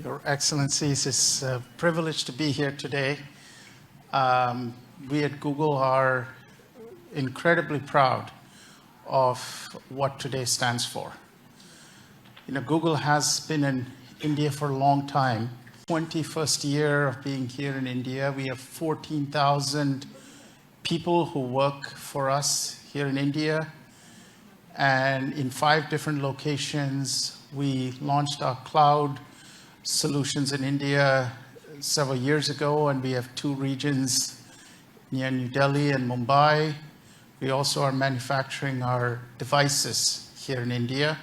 Your Excellencies, it's a privilege to be here today. We at Google are incredibly proud of what today stands for. Google has been in India for a long time. 21st year of being here in India. We have 14,000 people who work for us here in India. And in 5 different locations, we launched our cloud solutions in India several years ago, and we have 2 regions near New Delhi and Mumbai. We also are manufacturing our devices here in India.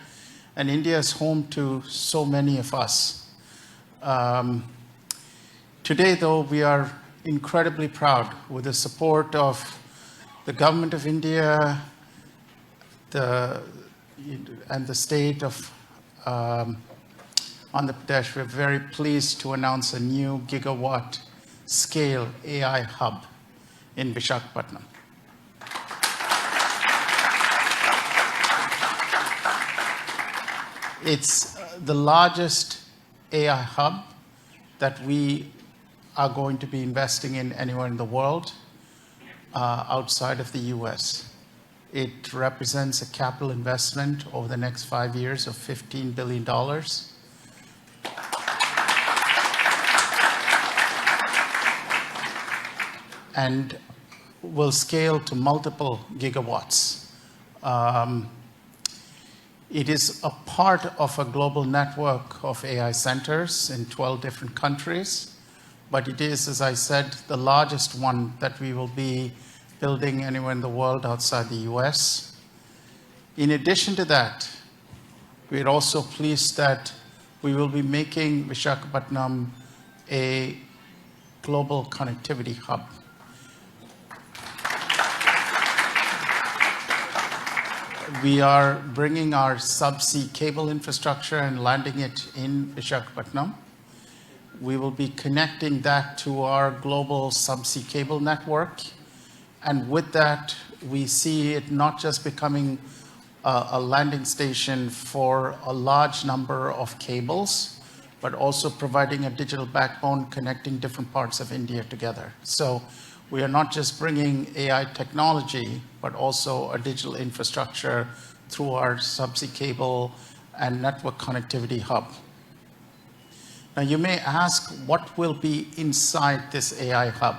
And India is home to so many of us. Today, though, we are incredibly proud with the support of the government of India and the state of Andhra Pradesh. We're very pleased to announce a new gigawatt scale AI hub in Visakhapatnam. It's the largest AI hub that we are going to be investing in anywhere in the world outside of the US. It represents a capital investment over the next 5 years of $15 billion. And will scale to multiple gigawatts. It is a part of a global network of AI centers in 12 different countries, but it is, as I said, the largest one that we will be building anywhere in the world outside the US. In addition to that, we're also pleased that we will be making Visakhapatnam a global connectivity hub. We are bringing our subsea cable infrastructure and landing it in Visakhapatnam. We will be connecting that to our global subsea cable network. And with that, we see it not just becoming a landing station for a large number of cables, but also providing a digital backbone connecting different parts of India together. So we are not just bringing AI technology, but also a digital infrastructure through our subsea cable and network connectivity hub. Now, you may ask, what will be inside this AI hub?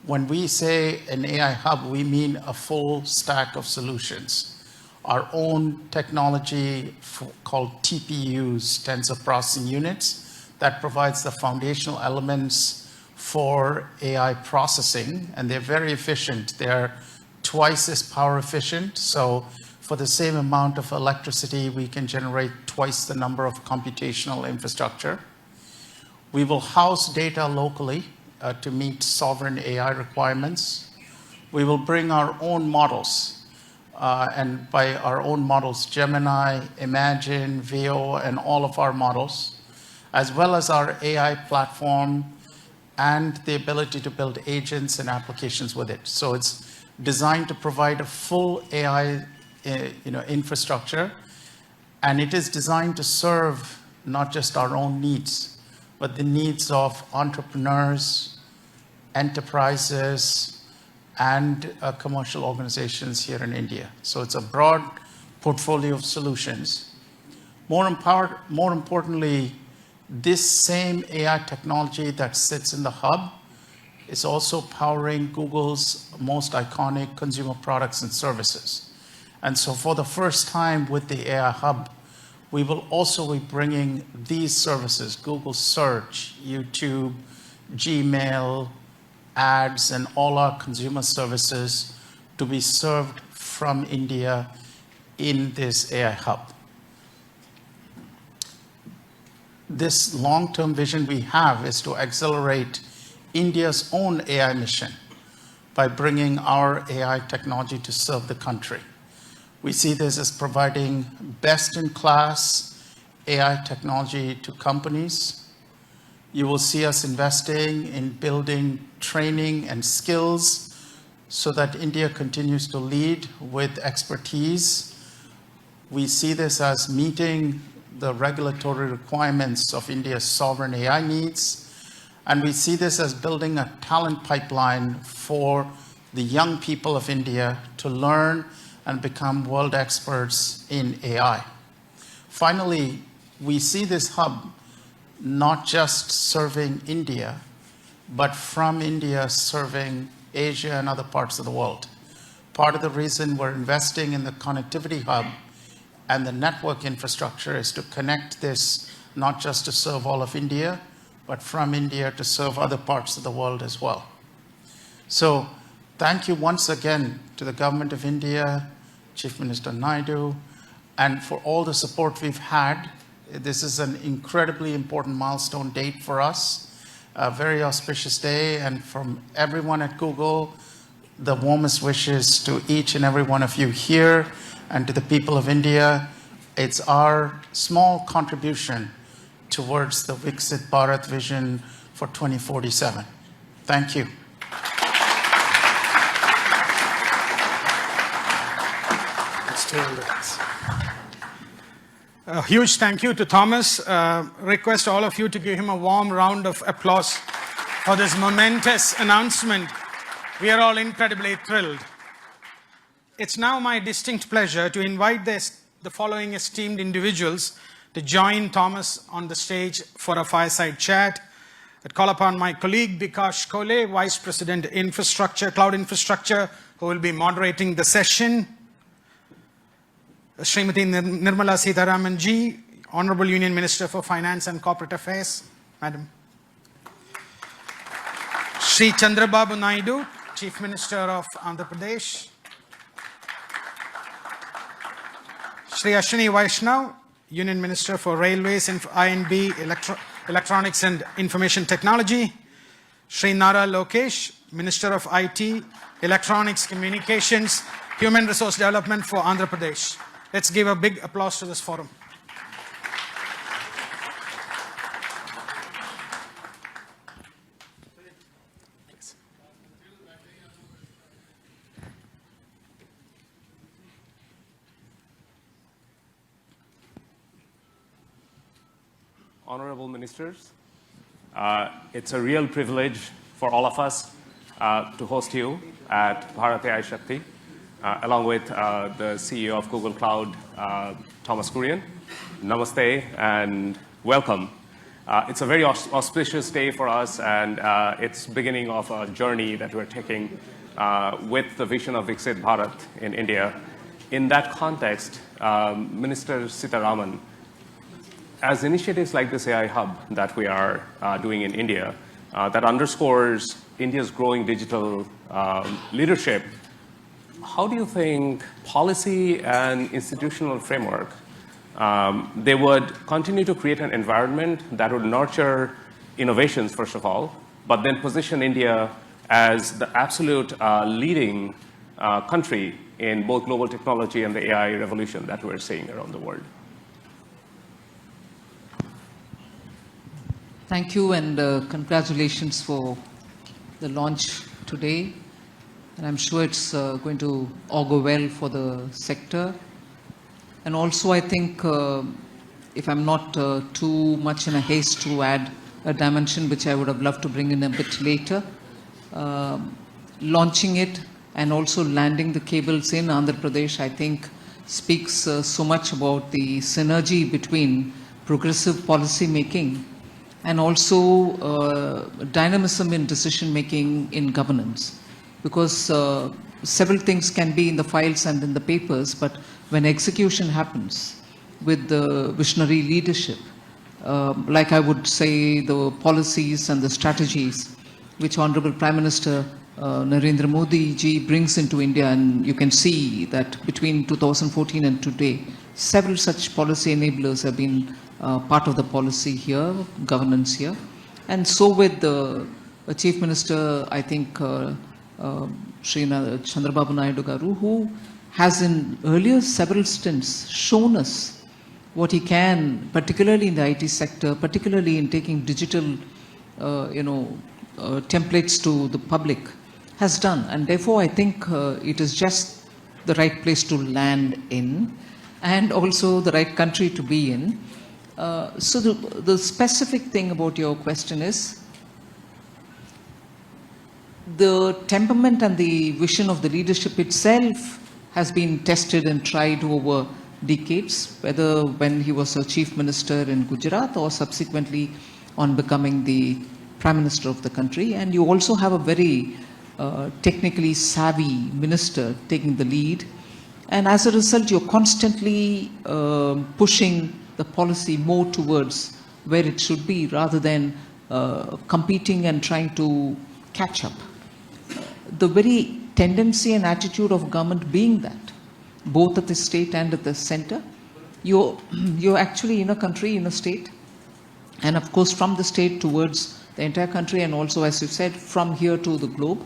When we say an AI hub, we mean a full stack of solutions. Our own technology called TPUs, tensor processing units, that provides the foundational elements for AI processing, and they're very efficient. They're twice as power efficient. So for the same amount of electricity, we can generate twice the number of computational infrastructure. We will house data locally to meet sovereign AI requirements. We will bring our own models, and by our own models, Gemini, Imagine, Veo, and all of our models, as well as our AI platform and the ability to build agents and applications with it. So it's designed to provide a full AI infrastructure, and it is designed to serve not just our own needs, but the needs of entrepreneurs, enterprises, and commercial organizations here in India. So it's a broad portfolio of solutions. More importantly, this same AI technology that sits in the hub is also powering Google's most iconic consumer products and services. And so for the first time with the AI hub, we will also be bringing these services, Google Search, YouTube, Gmail, ads, and all our consumer services to be served from India in this AI hub. This long-term vision we have is to accelerate India's own AI mission by bringing our AI technology to serve the country. We see this as providing best-in-class AI technology to companies. You will see us investing in building training and skills so that India continues to lead with expertise. We see this as meeting the regulatory requirements of India's sovereign AI needs. And we see this as building a talent pipeline for the young people of India to learn and become world experts in AI. Finally, we see this hub not just serving India, but from India serving Asia and other parts of the world. Part of the reason we're investing in the connectivity hub and the network infrastructure is to connect this not just to serve all of India, but from India to serve other parts of the world as well. So thank you once again to the Government of India, Chief Minister Naidu, and for all the support we've had. This is an incredibly important milestone date for us, a very auspicious day, and from everyone at Google, the warmest wishes to each and every one of you here and to the people of India. It's our small contribution towards the Viksit Bharat vision for 2047. Thank you. A huge thank you to Thomas. Request all of you to give him a warm round of applause for this momentous announcement. We are all incredibly thrilled. It's now my distinct pleasure to invite the following esteemed individuals to join Thomas on the stage for a fireside chat. I'd call upon my colleague Bikash Kole, Vice President Infrastructure, Cloud Infrastructure, who will be moderating the session. Srimati Nirmala Sitharaman ji, Honorable Union Minister for Finance and Corporate Affairs. Madam. Shri Chandrababu Naidu, Chief Minister of Andhra Pradesh. Shri Ashwini Vaishnav, Union Minister for Railways and I&B, Electronics and Information Technology. Shri Nara Lokesh, Minister of IT, Electronics, Communications, Human Resource Development for Andhra Pradesh. Let's give a big applause to this forum. Honorable Ministers, it's a real privilege for all of us to host you at Bharat AI Shakti, along with the CEO of Google Cloud, Thomas Kurian. Namaste and welcome. It's a very auspicious day for us, and it's beginning of a journey that we're taking with the vision of Viksit Bharat in India. In that context, Minister Sitharaman, as initiatives like this AI Hub that we are doing in India, that underscores India's growing digital leadership, how do you think policy and institutional framework, they would continue to create an environment that would nurture innovations, first of all, but then position India as the absolute leading country in both global technology and the AI revolution that we're seeing around the world? Thank you, and congratulations for the launch today. And I'm sure it's going to augur well for the sector. And also, I think, if I'm not too much in a haste to add a dimension which I would have loved to bring in a bit later, launching it and also landing the cables in Andhra Pradesh, I think, speaks so much about the synergy between progressive policy making and also dynamism in decision making in governance. Because several things can be in the files and in the papers, but when execution happens with the visionary leadership, like I would say the policies and the strategies which Honorable Prime Minister Narendra Modi ji brings into India, and you can see that between 2014 and today, several such policy enablers have been part of the policy here, governance here. And so with the Chief Minister, I think, Shri Chandrababu Naidu Garu, who has in earlier several stints shown us what he can, particularly in the IT sector, particularly in taking digital, templates to the public, has done. And therefore, I think it is just the right place to land in, and also the right country to be in. So the specific thing about your question is the temperament and the vision of the leadership itself has been tested and tried over decades, whether when he was a chief minister in Gujarat or subsequently on becoming the prime minister of the country. And you also have a very technically savvy minister taking the lead. And as a result, you're constantly pushing the policy more towards where it should be rather than competing and trying to catch up. The very tendency and attitude of government being that, both at the state and at the center, you're actually in a country, in a state, and of course from the state towards the entire country, and also, as you said, from here to the globe.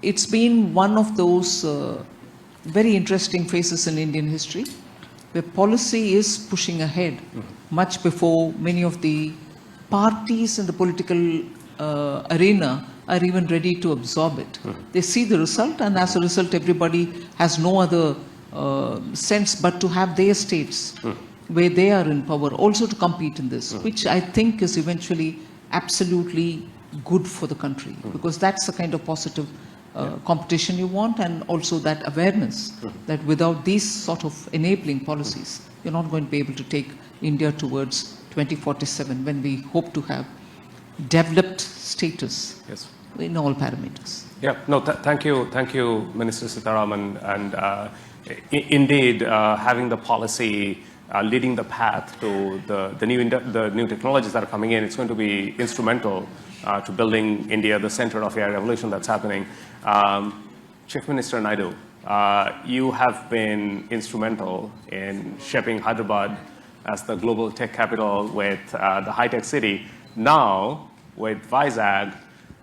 It's been one of those very interesting phases in Indian history where policy is pushing ahead much before many of the parties in the political arena are even ready to absorb it. They see the result, and as a result, everybody has no other sense but to have their states where they are in power also to compete in this, which I think is eventually absolutely good for the country, because that's the kind of positive competition you want, and also that awareness that without these sort of enabling policies, you're not going to be able to take India towards 2047 when we hope to have developed status in all parameters. Yeah, no, thank you, Minister Sitharaman. And indeed, having the policy leading the path to the new technologies that are coming in, it's going to be instrumental to building India, the center of AI revolution that's happening. Chief Minister Naidu, you have been instrumental in shaping Hyderabad as the global tech capital with the high-tech city. Now, with Vizag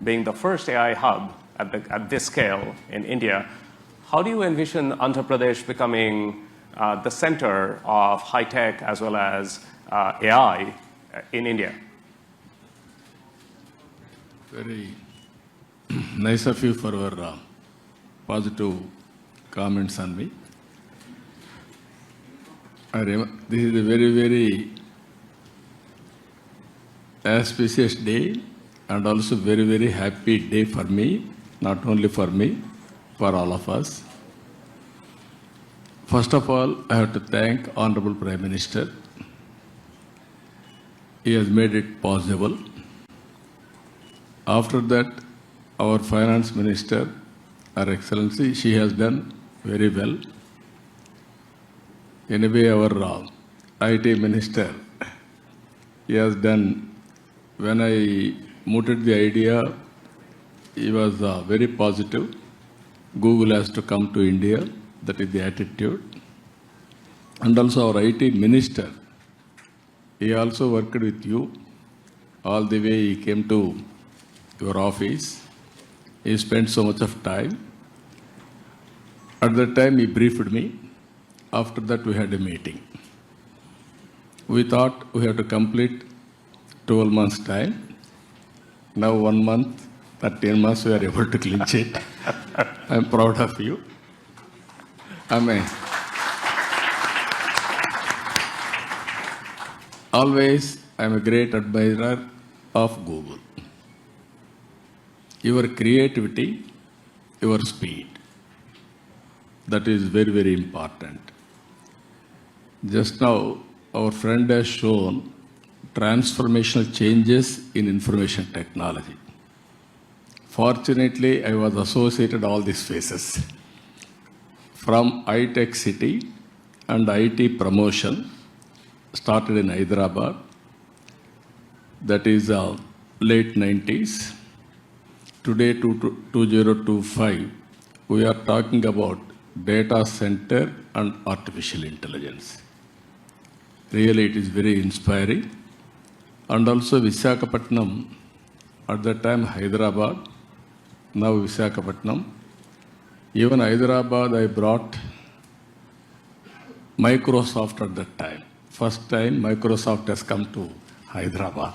being the first AI hub at this scale in India, how do you envision Andhra Pradesh becoming the center of high-tech as well as AI in India? Very nice of you for your positive comments on me. This is a very, very auspicious day and also very, very happy day for me, not only for me, for all of us. First of all, I have to thank Honorable Prime Minister. He has made it possible. After that, our Finance Minister, Her Excellency, she has done very well. Anyway, our IT Minister, he has done, when I mooted the idea, he was very positive. Google has to come to India, that is the attitude. And also our IT Minister, he also worked with you all the way he came to your office. He spent so much of time. At that time, he briefed me. After that, we had a meeting. We thought we had to complete 12 months' time. Now 1 month, 13 months, we are able to clinch it. I'm proud of you. Amen. Always, I'm a great admirer of Google. Your creativity, your speed. That is very, very important. Just now, our friend has shown transformational changes in information technology. Fortunately, I was associated all these phases. From iTech City and IT promotion, started in Hyderabad, that is late 90s. Today, 2025, we are talking about data center and artificial intelligence. Really, it is very inspiring. And also Visakhapatnam, at that time Hyderabad, now Visakhapatnam. Even Hyderabad, I brought Microsoft at that time. First time Microsoft has come to Hyderabad.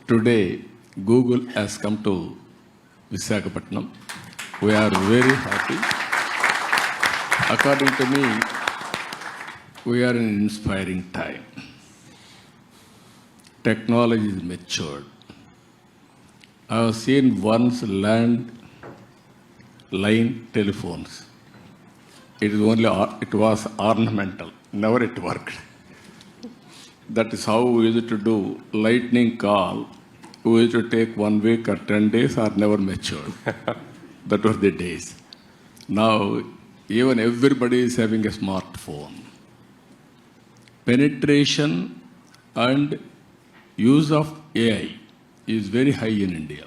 Today, Google has come to Visakhapatnam. We are very happy. According to me, we are in an inspiring time. Technology is matured. I have seen once land line telephones. It was ornamental, never it worked. That is how we used to do lightning call. We used to take 1 week or 10 days or never matured. That were the days. Now, even everybody is having a smartphone. Penetration and use of AI is very high in India.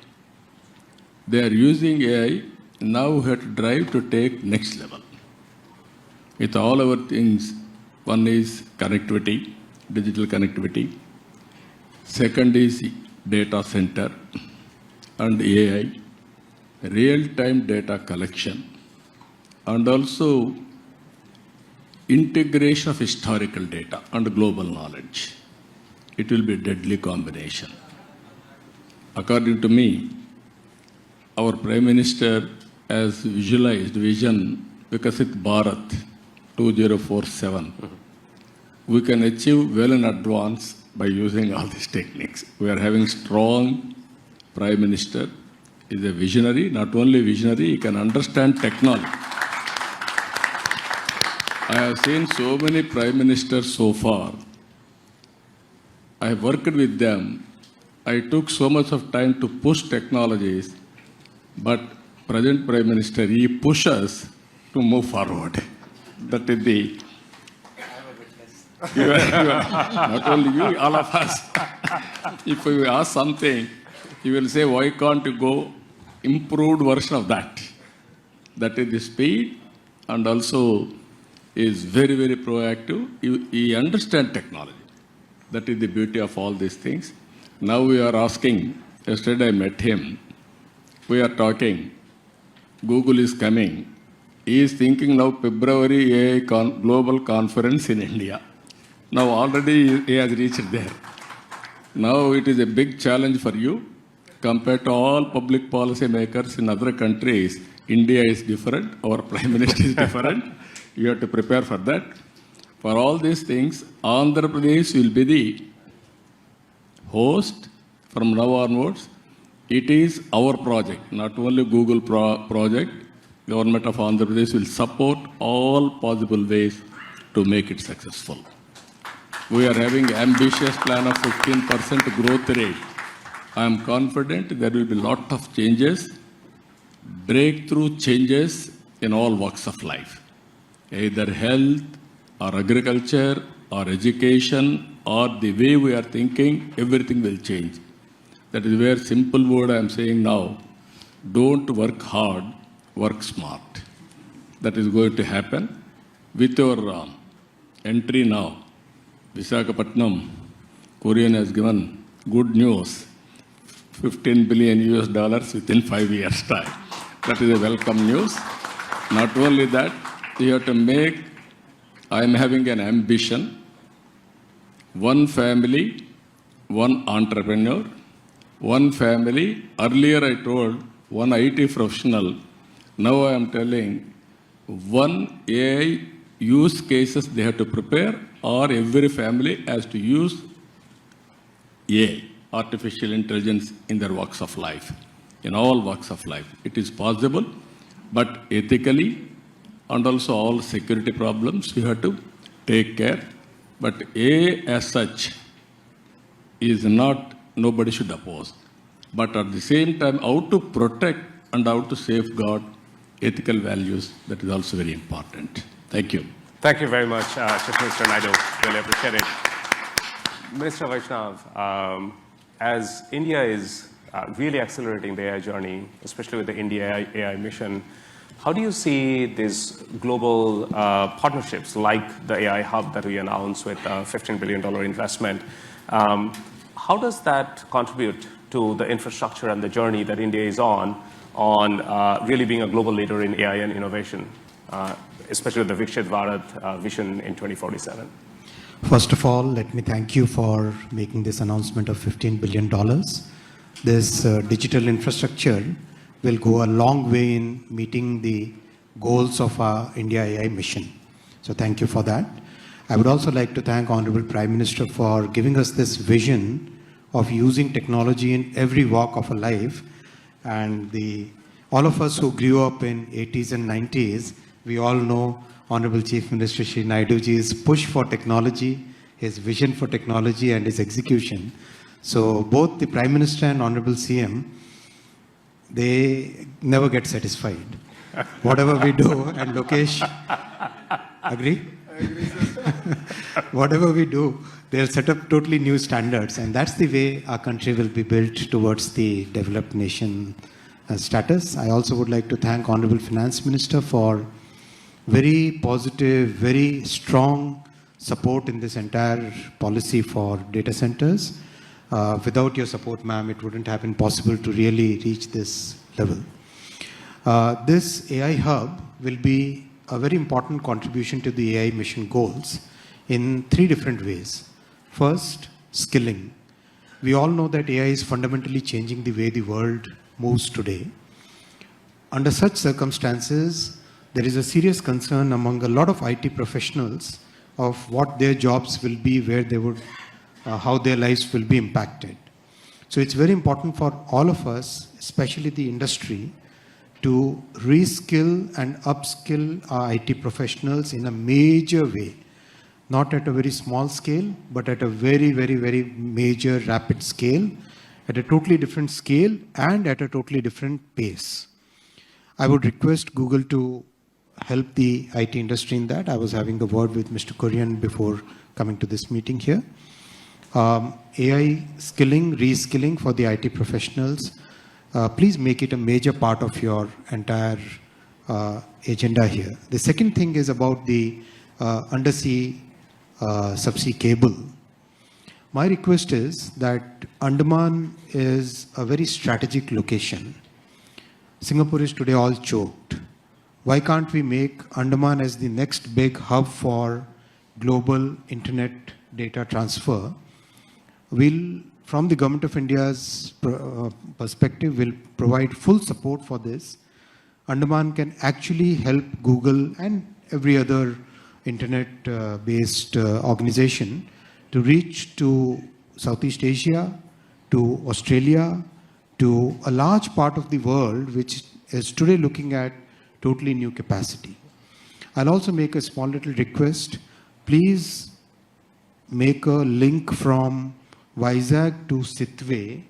They are using AI, now we have to drive to take next level. With all our things, one is connectivity, digital connectivity. Second is data center and AI, real-time data collection, and also integration of historical data and global knowledge. It will be a deadly combination. According to me, our Prime Minister has visualized vision Viksit Bharat 2047. We can achieve well in advance by using all these techniques. We are having strong Prime Minister. He is a visionary, not only visionary, he can understand technology. I have seen so many Prime Ministers so far. I have worked with them. I took so much of time to push technologies, but present Prime Minister, he pushes to move forward. That is the... Not only you, all of us. If you ask something, you will say, why can't you go improved version of that? That is the speed, and also is very, very proactive. He understands technology. That is the beauty of all these things. Now we are asking, yesterday I met him, we are talking, Google is coming. He is thinking now February AI global conference in India. Now already he has reached there. Now it is a big challenge for you. Compared to all public policy makers in other countries, India is different, our Prime Minister is different. You have to prepare for that. For all these things, Andhra Pradesh will be the host from now onwards. It is our project, not only Google project. Government of Andhra Pradesh will support all possible ways to make it successful. We are having ambitious plan of 15% growth rate. I am confident there will be lot of changes, breakthrough changes in all walks of life. Either health or agriculture or education or the way we are thinking, everything will change. That is where simple word I am saying now, don't work hard, work smart. That is going to happen. With your entry now, Visakhapatnam, Kurian has given good news, $15 billion within 5 years' time. That is a welcome news. Not only that, you have to make, I am having an ambition, one family, one entrepreneur, one family. Earlier I told one IT professional. Now I am telling one AI use cases they have to prepare, or every family has to use AI, artificial intelligence, in their walks of life, in all walks of life. It is possible, but ethically and also all security problems you have to take care. But AI as such is not, nobody should oppose. But at the same time, how to protect and how to safeguard ethical values, that is also very important. Thank you. Thank you very much, Chief Minister Naidu. Really appreciate it. Minister Vaishnav, as India is really accelerating the AI journey, especially with the India AI mission, how do you see these global partnerships like the AI hub that we announced with a $15 billion investment? How does that contribute to the infrastructure and the journey that India is on really being a global leader in AI and innovation, especially with the Viksit Bharat vision in 2047? First of all, let me thank you for making this announcement of $15 billion. This digital infrastructure will go a long way in meeting the goals of our India AI mission. So thank you for that. I would also like to thank Honorable Prime Minister for giving us this vision of using technology in every walk of a life. And all of us who grew up in 80s and 90s, we all know Honorable Chief Minister Shri Naidu ji's push for technology, his vision for technology and his execution. So both the Prime Minister and Honorable CM, they never get satisfied. Whatever we do, and Lokesh, agree? Whatever we do, they'll set up totally new standards, and that's the way our country will be built towards the developed nation status. I also would like to thank Honorable Finance Minister for very positive, very strong support in this entire policy for data centers. Without your support, ma'am, it wouldn't have been possible to really reach this level. This AI hub will be a very important contribution to the AI mission goals in 3 different ways. First, skilling. We all know that AI is fundamentally changing the way the world moves today. Under such circumstances, there is a serious concern among a lot of IT professionals of what their jobs will be, where they would, how their lives will be impacted. So it's very important for all of us, especially the industry, to reskill and upskill our IT professionals in a major way. Not at a very small scale, but at a very, very, very major, rapid scale, at a totally different scale and at a totally different pace. I would request Google to help the IT industry in that. I was having a word with Mr. Kurian before coming to this meeting here. AI skilling, reskilling for the IT professionals. Please make it a major part of your entire agenda here. The second thing is about the undersea subsea cable. My request is that Andaman is a very strategic location. Singapore is today all choked. Why can't we make Andaman as the next big hub for global internet data transfer? We'll, from the Government of India's perspective, will provide full support for this. Andaman can actually help Google and every other internet-based organization to reach to Southeast Asia, to Australia, to a large part of the world which is today looking at totally new capacity. I'll also make a small little request. Please make a link from Vizag to Sitwe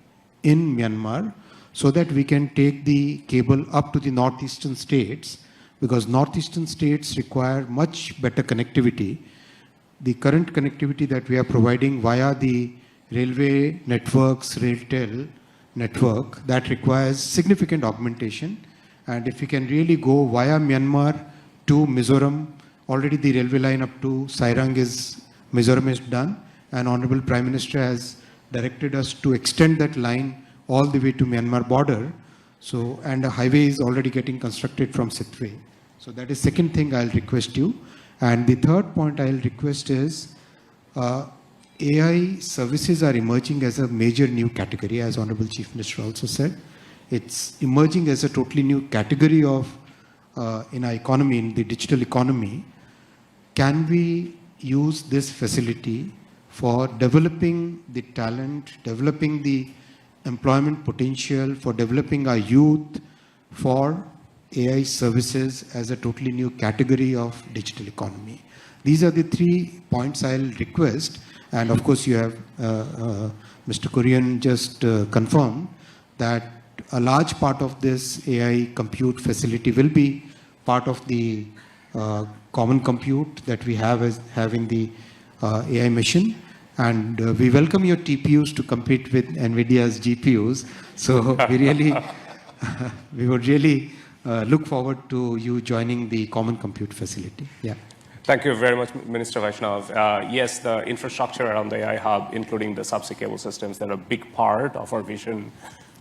in Myanmar so that we can take the cable up to the northeastern states, because northeastern states require much better connectivity. The current connectivity that we are providing via the railway networks, RailTel network, that requires significant augmentation. And if we can really go via Myanmar to Mizoram, already the railway line up to Sairang Mizoram is done, and Honorable Prime Minister has directed us to extend that line all the way to Myanmar border. So, and a highway is already getting constructed from Sitwe. So that is second thing I'll request you. And the third point I'll request is AI services are emerging as a major new category, as Honorable Chief Minister also said. It's emerging as a totally new category of in our economy, in the digital economy. Can we use this facility for developing the talent, developing the employment potential, for developing our youth, for AI services as a totally new category of digital economy? These are the 3 points I'll request. And of course, you have Mr. Kurian just confirmed that a large part of this AI compute facility will be part of the common compute that we have as having the AI mission. And we welcome your TPUs to compete with NVIDIA's GPUs. So we really, we would really look forward to you joining the common compute facility. Yeah. Thank you very much, Minister Vaishnav. Yes, the infrastructure around the AI hub, including the subsea cable systems, they're a big part of our vision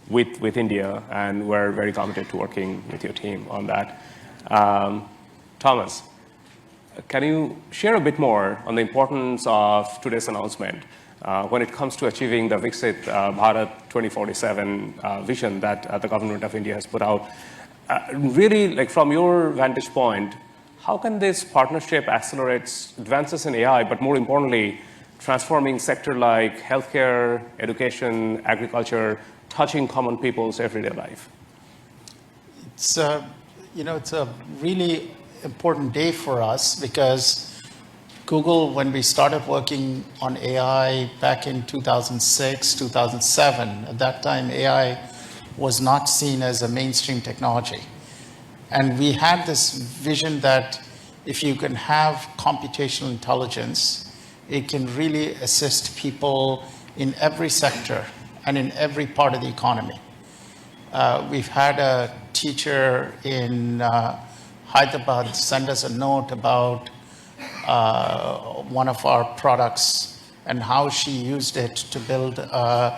with India, and we're very committed to working with your team on that. Thomas, can you share a bit more on the importance of today's announcement when it comes to achieving the Viksit Bharat 2047 vision that the government of India has put out? Really, like from your vantage point, how can this partnership accelerate advances in AI, but more importantly, transforming sector like healthcare, education, agriculture, touching common people's everyday life? It's a really important day for us because Google, when we started working on AI back in 2006, 2007, at that time AI was not seen as a mainstream technology. And we had this vision that if you can have computational intelligence, it can really assist people in every sector and in every part of the economy. We've had a teacher in Hyderabad send us a note about one of our products and how she used it to build an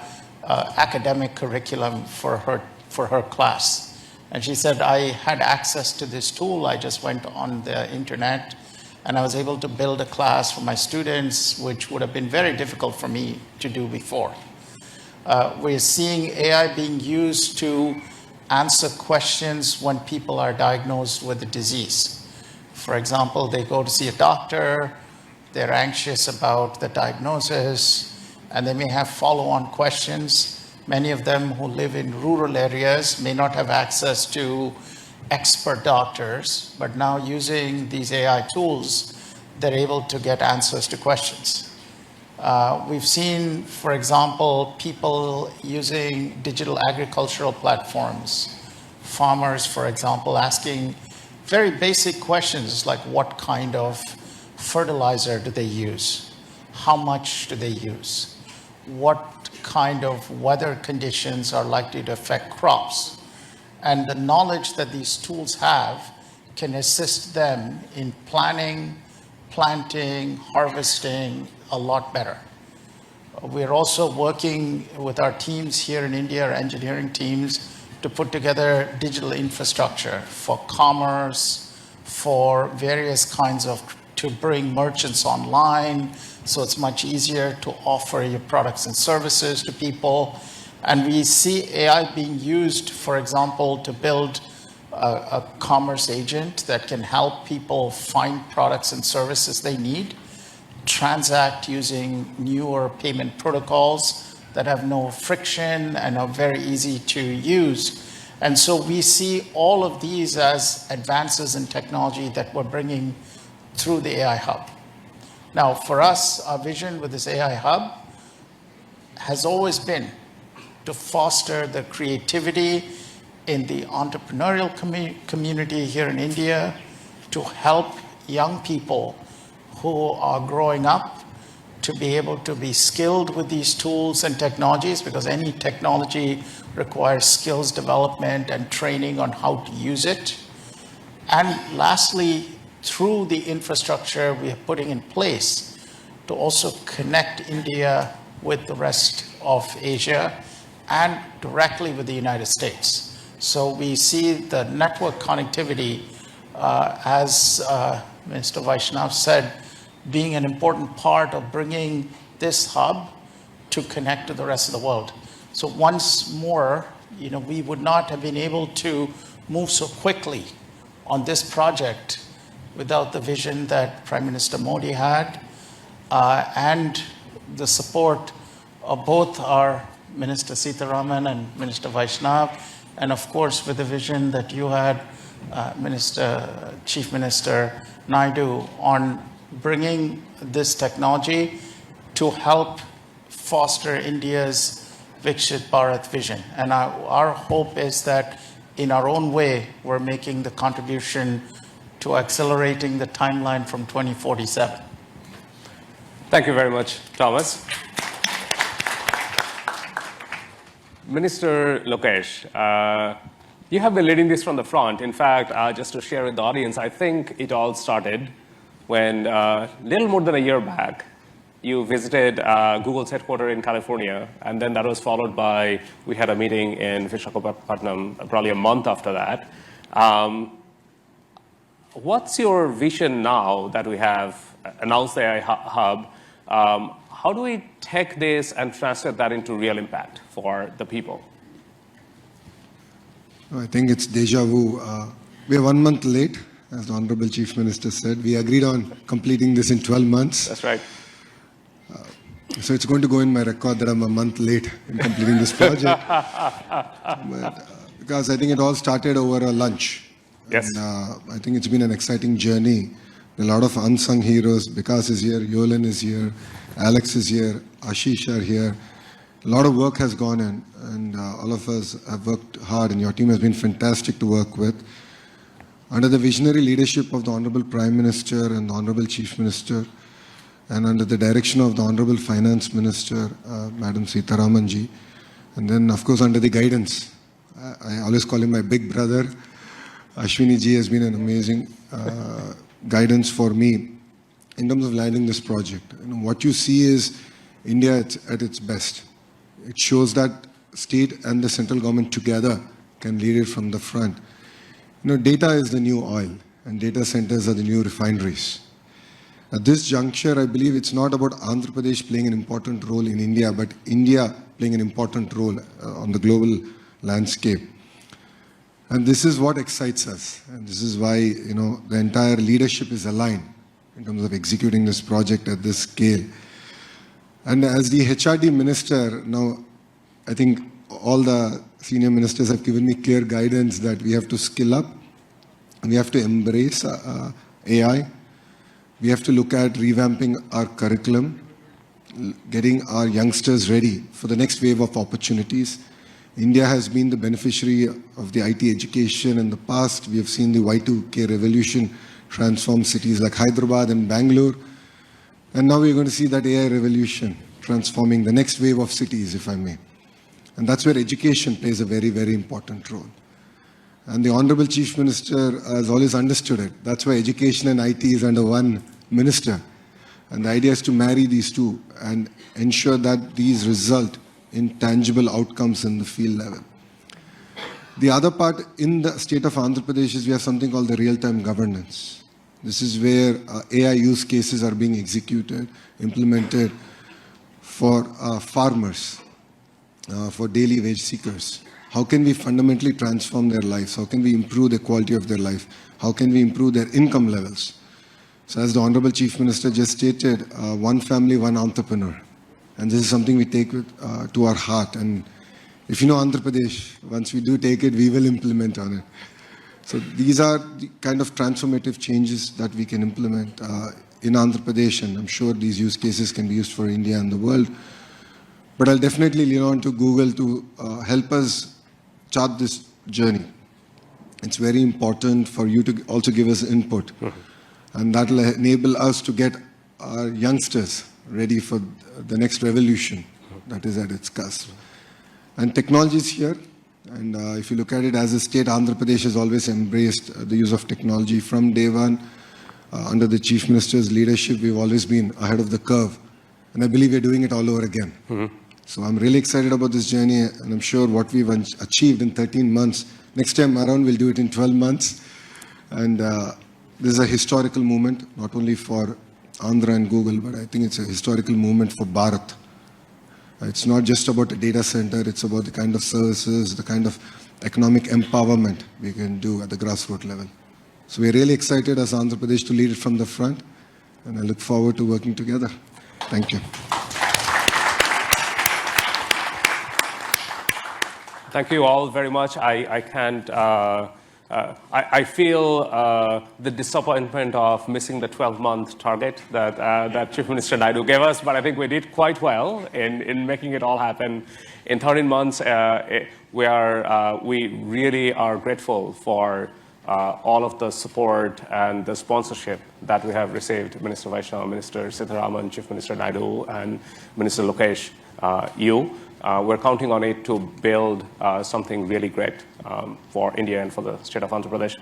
academic curriculum for her class. And she said, I had access to this tool. I just went on the internet and I was able to build a class for my students, which would have been very difficult for me to do before. We're seeing AI being used to answer questions when people are diagnosed with a disease. For example, they go to see a doctor, they're anxious about the diagnosis, and they may have follow-on questions. Many of them who live in rural areas may not have access to expert doctors, but now using these AI tools, they're able to get answers to questions. We've seen, for example, people using digital agricultural platforms, farmers, for example, asking very basic questions like what kind of fertilizer do they use? How much do they use? What kind of weather conditions are likely to affect crops? And the knowledge that these tools have can assist them in planning, planting, harvesting a lot better. We're also working with our teams here in India, our engineering teams, to put together digital infrastructure for commerce, for various kinds of, to bring merchants online, so it's much easier to offer your products and services to people. And we see AI being used, for example, to build a commerce agent that can help people find products and services they need, transact using newer payment protocols that have no friction and are very easy to use. And so we see all of these as advances in technology that we're bringing through the AI Hub. Now, for us, our vision with this AI Hub has always been to foster the creativity in the entrepreneurial community here in India, to help young people who are growing up to be able to be skilled with these tools and technologies, because any technology requires skills development and training on how to use it. And lastly, through the infrastructure we are putting in place to also connect India with the rest of Asia and directly with the United States. So we see the network connectivity, as Minister Vaishnav said, being an important part of bringing this hub to connect to the rest of the world. So once more, we would not have been able to move so quickly on this project without the vision that Prime Minister Modi had, and the support of both our Minister Sitharaman and Minister Vaishnav, and of course with the vision that you had, Chief Minister Naidu, on bringing this technology to help foster India's Viksit Bharat vision. And our hope is that in our own way, we're making the contribution to accelerating the timeline from 2047. Thank you very much, Thomas. Minister Lokesh, you have been leading this from the front. In fact, just to share with the audience, I think it all started when little more than a year back, you visited Google's headquarters in California, and then that was followed by, we had a meeting in Visakhapatnam probably a month after that. What's your vision now that we have announced the AI Hub? How do we take this and translate that into real impact for the people? I think it's deja vu. We are 1 month late. as the Honorable Chief Minister said. We agreed on completing this in 12 months. That's right. So it's going to go in my record that I'm a month late in completing this project. Because I think it all started over a lunch. Yes. And, I think it's been an exciting journey. A lot of unsung heroes. Vikas is here, Yolan is here, Alex is here, Ashish are here. A lot of work has gone in, and all of us have worked hard, and your team has been fantastic to work with. Under the visionary leadership of the Honorable Prime Minister and the Honorable Chief Minister, and under the direction of the Honorable Finance Minister, Madam Sitaramanji, and then of course under the guidance, I always call him my big brother, Ashwini ji has been an amazing guidance for me in terms of landing this project. What you see is India at its best. It shows that state and the central government together can lead it from the front. Data is the new oil, and data centers are the new refineries. At this juncture, I believe it's not about Andhra Pradesh playing an important role in India, but India playing an important role on the global landscape. And this is what excites us, and this is why the entire leadership is aligned in terms of executing this project at this scale. And as the HRD minister, now I think all the senior ministers have given me clear guidance that we have to skill up, we have to embrace AI, we have to look at revamping our curriculum, getting our youngsters ready for the next wave of opportunities. India has been the beneficiary of the IT education in the past. We have seen the Y2K revolution transform cities like Hyderabad and Bangalore. And now we're going to see that AI revolution transforming the next wave of cities, if I may. And that's where education plays a very, very important role. And the Honorable Chief Minister has always understood it. That's why education and IT is under one minister. And the idea is to marry these two and ensure that these result in tangible outcomes in the field level. The other part in the state of Andhra Pradesh is we have something called the real-time governance. This is where AI use cases are being executed, implemented for farmers, for daily wage seekers. How can we fundamentally transform their lives? How can we improve the quality of their life? How can we improve their income levels? So as the Honorable Chief Minister just stated, one family, one entrepreneur. And this is something we take to our heart. And if you know Andhra Pradesh, once we do take it, we will implement on it. So these are the kind of transformative changes that we can implement in Andhra Pradesh, and I'm sure these use cases can be used for India and the world. But I'll definitely lean on to Google to help us chart this journey. It's very important for you to also give us input. And that will enable us to get our youngsters ready for the next revolution that is at its cusp. And technology is here. And if you look at it as a state, Andhra Pradesh has always embraced the use of technology from day one. Under the Chief Minister's leadership, we've always been ahead of the curve. And I believe we're doing it all over again. So I'm really excited about this journey, and I'm sure what we've achieved in 13 months, next time around we'll do it in 12 months. And this is a historical moment, not only for Andhra and Google, but I think it's a historical moment for Bharat. It's not just about a data center, it's about the kind of services, the kind of economic empowerment we can do at the grassroots level. So we're really excited as Andhra Pradesh to lead it from the front, and I look forward to working together. Thank you. Thank you all very much. I can't, I feel the disappointment of missing the 12-month target that Chief Minister Naidu gave us, but I think we did quite well in making it all happen. In 13 months, we really are grateful for all of the support and the sponsorship that we have received. Minister Vaishnav, Minister Sitharaman, Chief Minister Naidu, and Minister Lokesh, we're counting on it to build something really great for India and for the state of Andhra Pradesh.